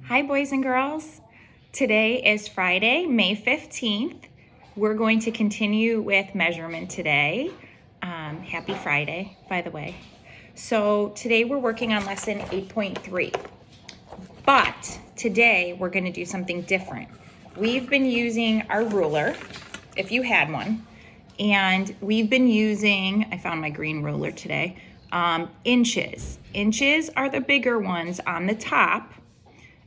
Hi, boys and girls. Today is Friday, May 15th. We're going to continue with measurement today. Happy Friday, by the way. So today we're working on lesson 8.3. But today we're going to do something different. We've been using our ruler, if you had one, and we've been using, I found my green ruler today, inches. Inches are the bigger ones on the top.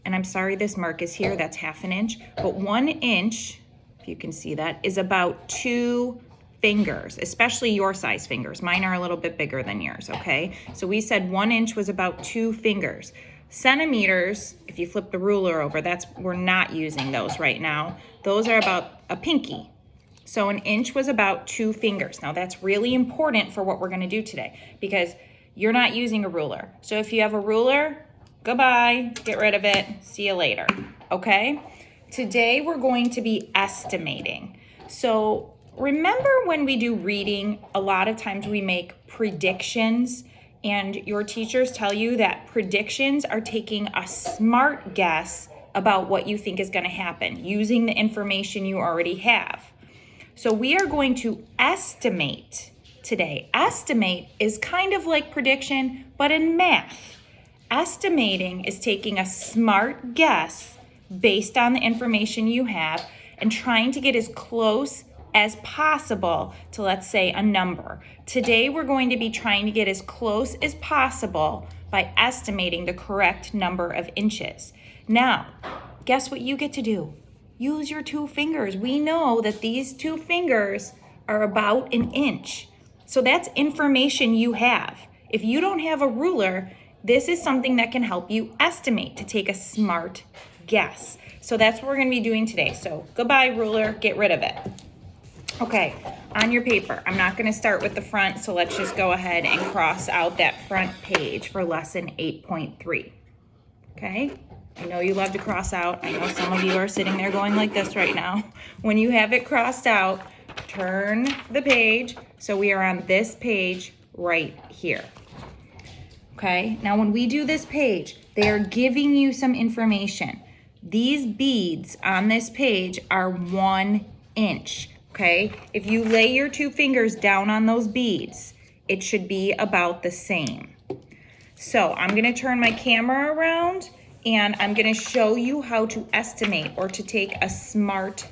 And I'm sorry this mark is here, that's ½ inch, but 1 inch, if you can see that, is about 2 fingers, especially your size fingers. Mine are a little bit bigger than yours, okay? So we said 1 inch was about 2 fingers. Centimeters, if you flip the ruler over, we're not using those right now. Those are about a pinky. So 1 inch was about 2 fingers. Now that's really important for what we're gonna do today because you're not using a ruler. So if you have a ruler, goodbye, get rid of it, see you later, okay? Today we're going to be estimating. So remember when we do reading, a lot of times we make predictions and your teachers tell you that predictions are taking a smart guess about what you think is gonna happen using the information you already have. So we are going to estimate today. Estimate is kind of like prediction, but in math. Estimating is taking a smart guess based on the information you have and trying to get as close as possible to, let's say, a number. Today, we're going to be trying to get as close as possible by estimating the correct number of inches. Now, guess what you get to do? Use your 2 fingers. We know that these 2 fingers are about 1 inch. So that's information you have. If you don't have a ruler, this is something that can help you estimate to take a smart guess. So that's what we're gonna be doing today. So goodbye ruler, get rid of it. Okay, on your paper, I'm not gonna start with the front, so let's just go ahead and cross out that front page for lesson 8.3. Okay, I know you love to cross out. I know some of you are sitting there going like this right now. When you have it crossed out, turn the page so we are on this page right here. Okay, now when we do this page, they are giving you some information. These beads on this page are 1 inch, okay? If you lay your 2 fingers down on those beads, it should be about the same. So I'm gonna turn my camera around and I'm gonna show you how to estimate or to take a smart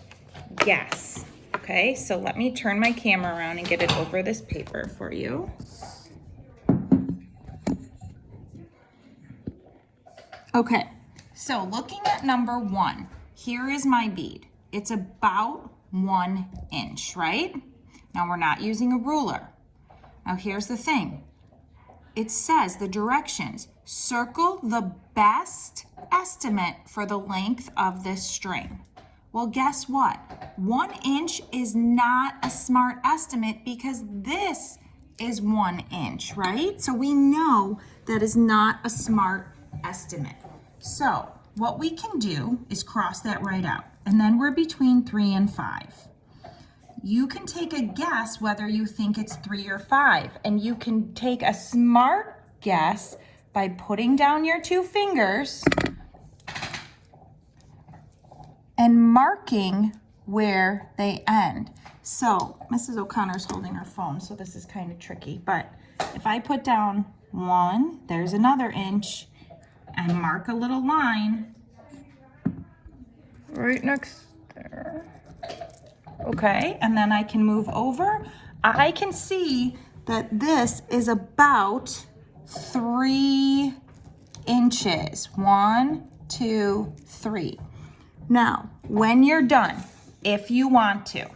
guess, okay? So let me turn my camera around and get it over this paper for you. Okay, so looking at number 1, here is my bead. It's about 1 inch, right? Now we're not using a ruler. Now here's the thing. It says the directions. Circle the best estimate for the length of this string. Well, guess what? 1 inch is not a smart estimate because this is 1 inch, right? So we know that is not a smart estimate. So what we can do is cross that right out. And then we're between 3 and 5. You can take a guess whether you think it's 3 or 5. And you can take a smart guess by putting down your 2 fingers and marking where they end. So Mrs. O'Connor's holding her phone, so this is kind of tricky. But if I put down 1, there's another inch, and mark a little line right next there. Okay, and then I can move over. I can see that this is about 3 inches. 1, 2, 3. Now, when you're done, if you want to,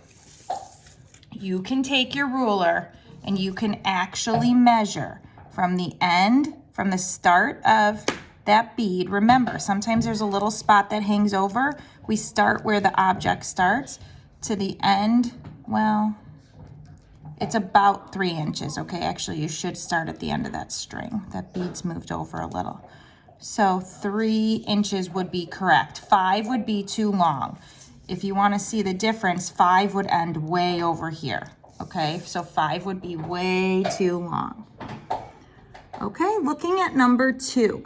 you can take your ruler and you can actually measure from the end, from the start of that bead. Remember, sometimes there's a little spot that hangs over. We start where the object starts to the end. Well, it's about 3 inches, okay? Actually, you should start at the end of that string. That bead's moved over a little. So 3 inches would be correct. 5 would be too long. If you want to see the difference, 5 would end way over here, okay? So 5 would be way too long. Okay, looking at number 2.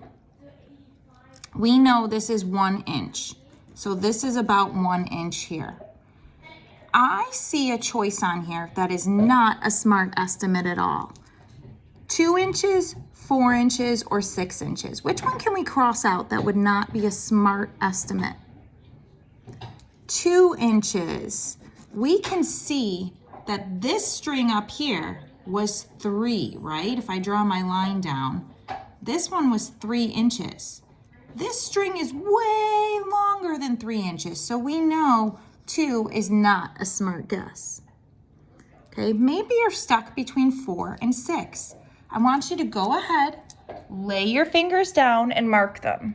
we know this is 1 inch. So this is about 1 inch here. I see a choice on here that is not a smart estimate at all. 2 inches, 4 inches, or 6 inches. Which one can we cross out that would not be a smart estimate? 2 inches. We can see that this string up here was 3, right? If I draw my line down, this one was 3 inches. This string is way longer than 3 inches, so we know 2 is not a smart guess. Okay, maybe you're stuck between 4 and 6. I want you to go ahead, lay your fingers down and mark them.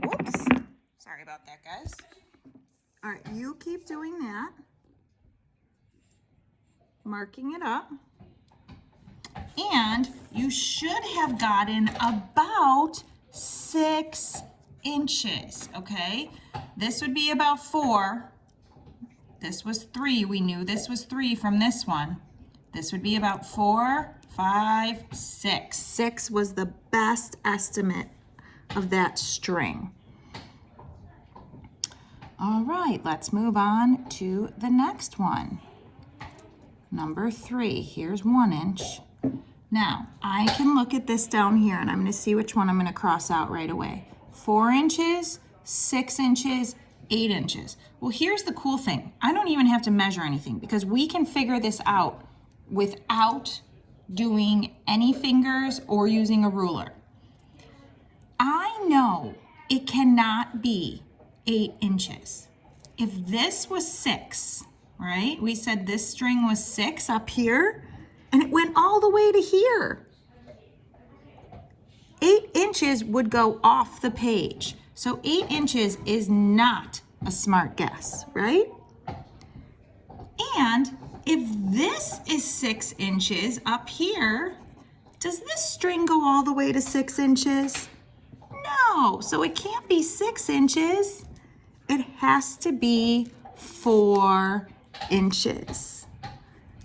Whoops, sorry about that, guys. All right, you keep doing that, marking it up. And you should have gotten about 6 inches, okay? This would be about 4. This was 3. We knew this was 3 from this one. This would be about 4, 5, 6. 6 was the best estimate of that string. All right, let's move on to the next one. Number 3, here's 1 inch. Now, I can look at this down here and I'm gonna see which one I'm gonna cross out right away. 4 inches, 6 inches, 8 inches. Well, here's the cool thing. I don't even have to measure anything because we can figure this out without doing any fingers or using a ruler. I know it cannot be 8 inches. If this was 6, right? We said this string was 6 up here and it went all the way to here. 8 inches would go off the page. So 8 inches is not a smart guess, right? And if this is 6 inches up here, does this string go all the way to 6 inches? No, so it can't be 6 inches. It has to be 4 inches.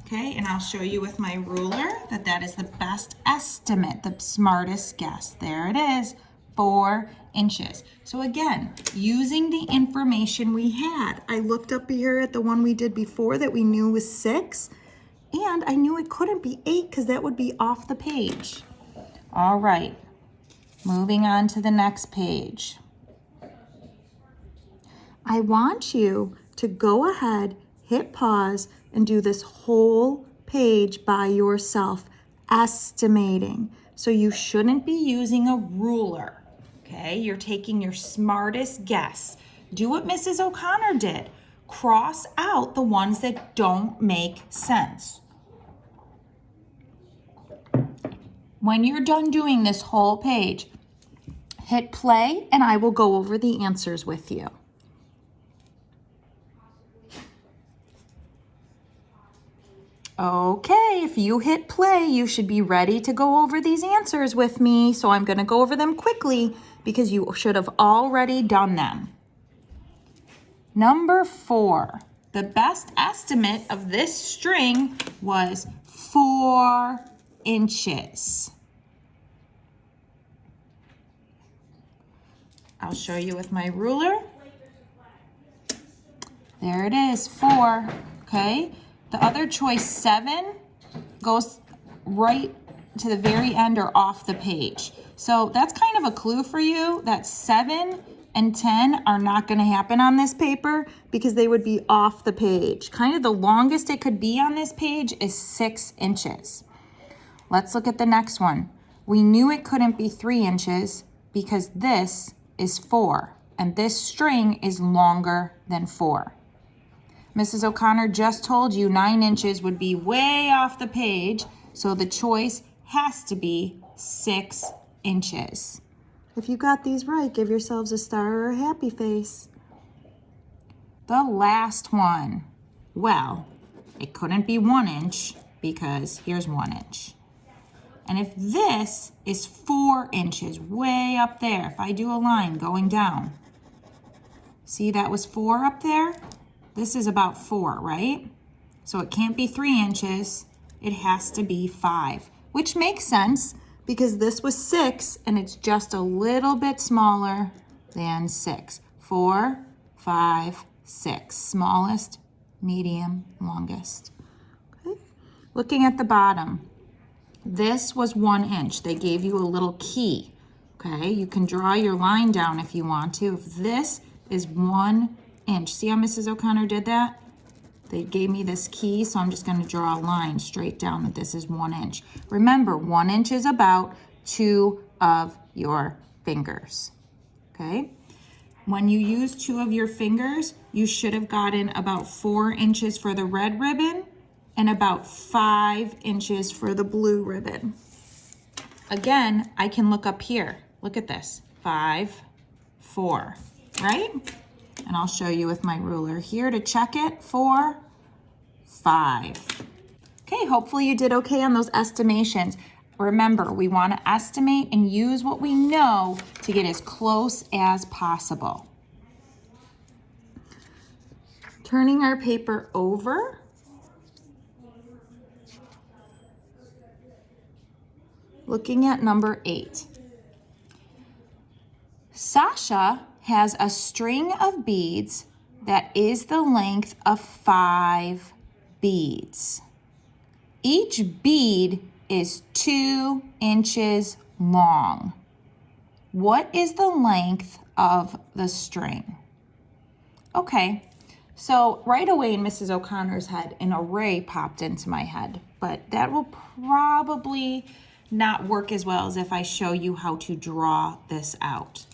Okay, and I'll show you with my ruler that that is the best estimate, the smartest guess. There it is, 4 inches. So again, using the information we had, I looked up here at the one we did before that we knew was 6, and I knew it couldn't be 8 because that would be off the page. All right, moving on to the next page. I want you to go ahead, hit pause, and do this whole page by yourself, estimating. So you shouldn't be using a ruler, okay? You're taking your smartest guess. Do what Mrs. O'Connor did. Cross out the ones that don't make sense. When you're done doing this whole page, hit play and I will go over the answers with you. Okay, if you hit play, you should be ready to go over these answers with me. So I'm going to go over them quickly because you should have already done them. Number 4, the best estimate of this string was 4 inches. I'll show you with my ruler. There it is, 4, okay? The other choice, 7, goes right to the very end or off the page. So that's kind of a clue for you that 7 and 10 are not going to happen on this paper because they would be off the page. Kind of the longest it could be on this page is 6 inches. Let's look at the next one. We knew it couldn't be 3 inches because this is 4 and this string is longer than 4. Mrs. O'Connor just told you 9 inches would be way off the page, so the choice has to be 6 inches. If you got these right, give yourselves a star or a happy face. The last one. Well, it couldn't be 1 inch because here's 1 inch. And if this is 4 inches way up there, if I do a line going down, see that was 4 up there? This is about 4, right? So it can't be 3 inches. it has to be 5, which makes sense because this was 6 and it's just a little bit smaller than 6. 4, 5, 6. Smallest, medium, longest. Okay. Looking at the bottom, this was 1 inch. They gave you a little key. Okay, you can draw your line down if you want to. If this is 1 inch, see how Mrs. O'Connor did that? They gave me this key, so I'm just going to draw a line straight down that this is 1 inch. Remember, 1 inch is about 2 of your fingers. Okay, when you use 2 of your fingers, you should have gotten about 4 inches for the red ribbon and about 5 inches for the blue ribbon. Again, I can look up here. Look at this, 5, 4, right? And I'll show you with my ruler here to check it. 4, 5. Okay, hopefully you did okay on those estimations. Remember, we want to estimate and use what we know to get as close as possible. Turning our paper over. Looking at number 8. Sasha has a string of beads that is the length of 5 beads. Each bead is 2 inches long. What is the length of the string? Okay, so right away in Mrs. O'Connor's head, an array popped into my head, but that will probably not work as well as if I show you how to draw this out.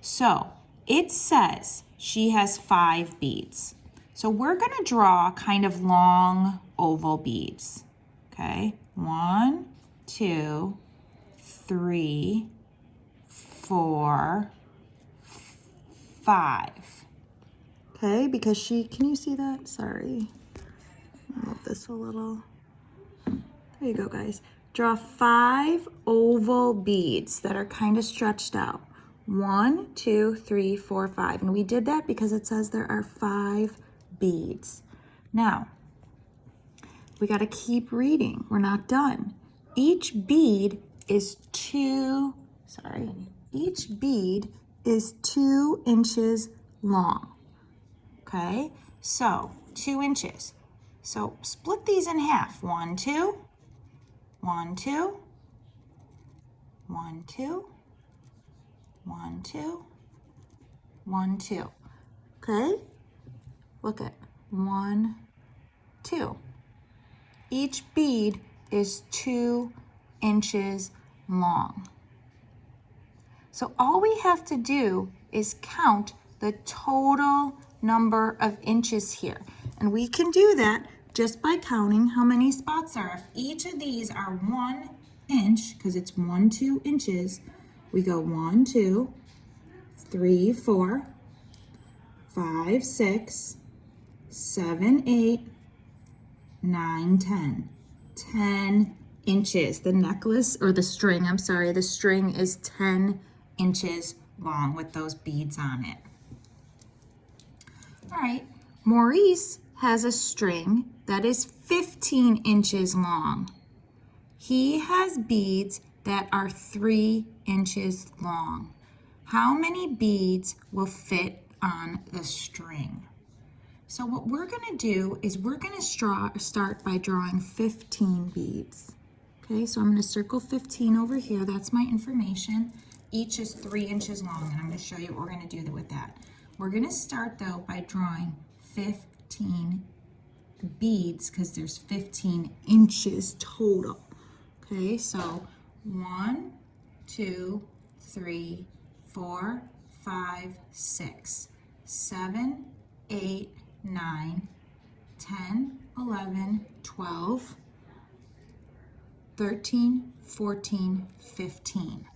So it says she has 5 beads. So we're going to draw kind of long oval beads. Okay, 1, 2, 3, 4, 5. Okay, because can you see that? Sorry. I'll move this a little. There you go, guys. Draw 5 oval beads that are kind of stretched out. 1, 2, 3, 4, 5. And we did that because it says there are 5 beads. Now, we got to keep reading. We're not done. Each bead is 2 inches long. Okay, so 2 inches. So split these in half. 1, 2, 1, 2, 1, 2, 1, 2, 1, 2. Okay, look at 1, 2. Each bead is 2 inches long. So all we have to do is count the total number of inches here. And we can do that just by counting how many spots are. If each of these are 1 inch, because it's 1, 2 inches, we go 1, 2, 3, 4, 5, 6, 7, 8, 9, 10. 10 inches. The necklace, or the string, the string is 10 inches long with those beads on it. All right, Maurice has a string that is 15 inches long. He has beads that are 3 inches long. How many beads will fit on the string? So what we're going to do is we're going to start by drawing 15 beads. Okay, so I'm going to circle 15 over here. That's my information. Each is 3 inches long, and I'm going to show you what we're going to do with that. We're going to start, though, by drawing 15 beads because there's 15 inches total. Okay, so 1, 2, 3, 4, 5, 6, 7, 8, 9, 10, 11, 12, 13, 14, 15.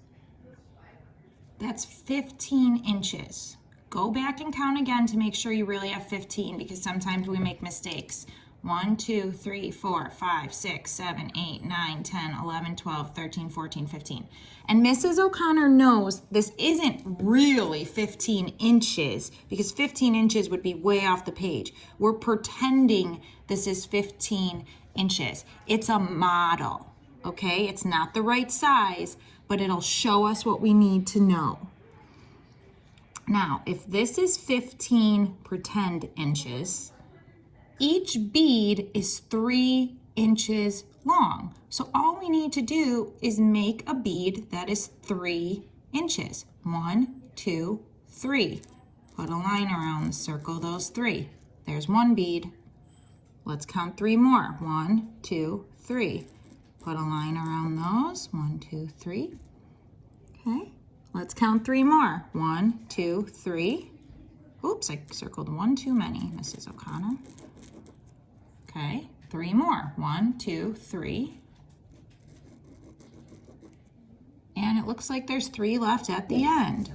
That's 15 inches. Go back and count again to make sure you really have 15 because sometimes we make mistakes. 1, 2, 3, 4, 5, 6, 7, 8, 9, 10, 11, 12, 13, 14, 15. And Mrs. O'Connor knows this isn't really 15 inches because 15 inches would be way off the page. We're pretending this is 15 inches. It's a model, okay? It's not the right size, but it'll show us what we need to know. Now, if this is 15 pretend inches, each bead is 3 inches long. So all we need to do is make a bead that is 3 inches. 1, 2, 3. Put a line around, circle those 3. There's one bead. Let's count 3 more. 1, 2, 3. Put a line around those. 1, 2, 3. Okay. Let's count 3 more. 1, 2, 3. Oops, I circled 1 too many, Mrs. O'Connor. Okay, 3 more. 1, 2, 3. And it looks like there's 3 left at the end.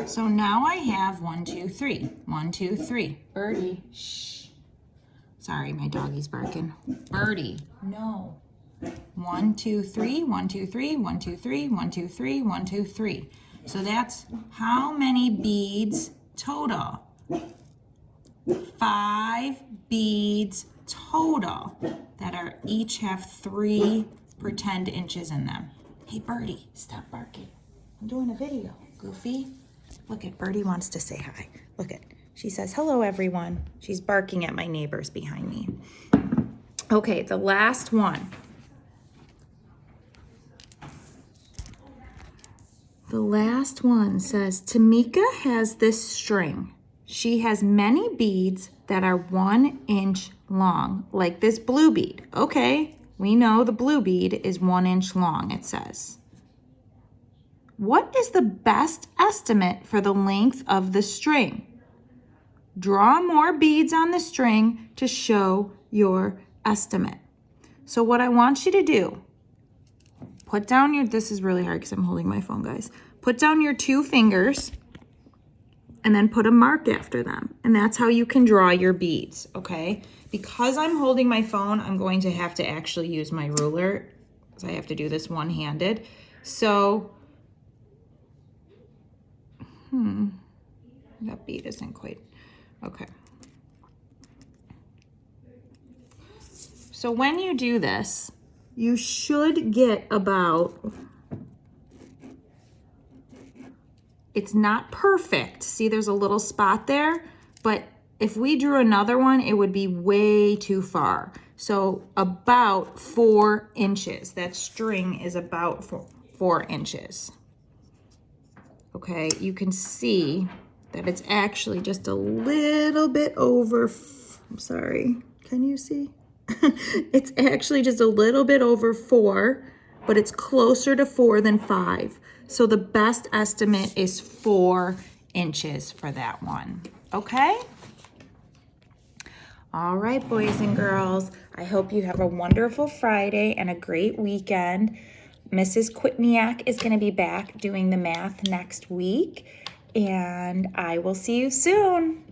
So now I have 1, 2, 3. 1, 2, 3. Birdie, shh. Sorry, my doggy's barking. Birdie, no. 1, 2, 3. 1, 2, 3. 1, 2, 3. 1, 2, 3. 1, 2, 3. So that's how many beads total? 5 beads total that are each have 3 pretend inches in them. Hey, Birdie, stop barking. I'm doing a video, Goofy. Look at Birdie wants to say hi. Look at, she says, hello, everyone. She's barking at my neighbors behind me. Okay, the last one. The last one says, Tamika has this string. She has many beads that are 1 inch long, like this blue bead. Okay, we know the blue bead is 1 inch long, it says. What is the best estimate for the length of the string? Draw more beads on the string to show your estimate. So what I want you to do, put down your, this is really hard because I'm holding my phone, guys. Put down your 2 fingers and then put a mark after them. And that's how you can draw your beads, okay? Because I'm holding my phone, I'm going to have to actually use my ruler because I have to do this one-handed. So, that bead isn't quite, okay. So when you do this, you should get about, it's not perfect. See, there's a little spot there, but if we drew another one, it would be way too far. So about 4 inches. That string is about 4 inches. Okay, you can see that it's actually just a little bit over, I'm sorry, can you see? It's actually just a little bit over 4, but it's closer to 4 than 5. So the best estimate is 4 inches for that one, okay? All right, boys and girls, I hope you have a wonderful Friday and a great weekend. Mrs. Quitniak is going to be back doing the math next week, and I will see you soon.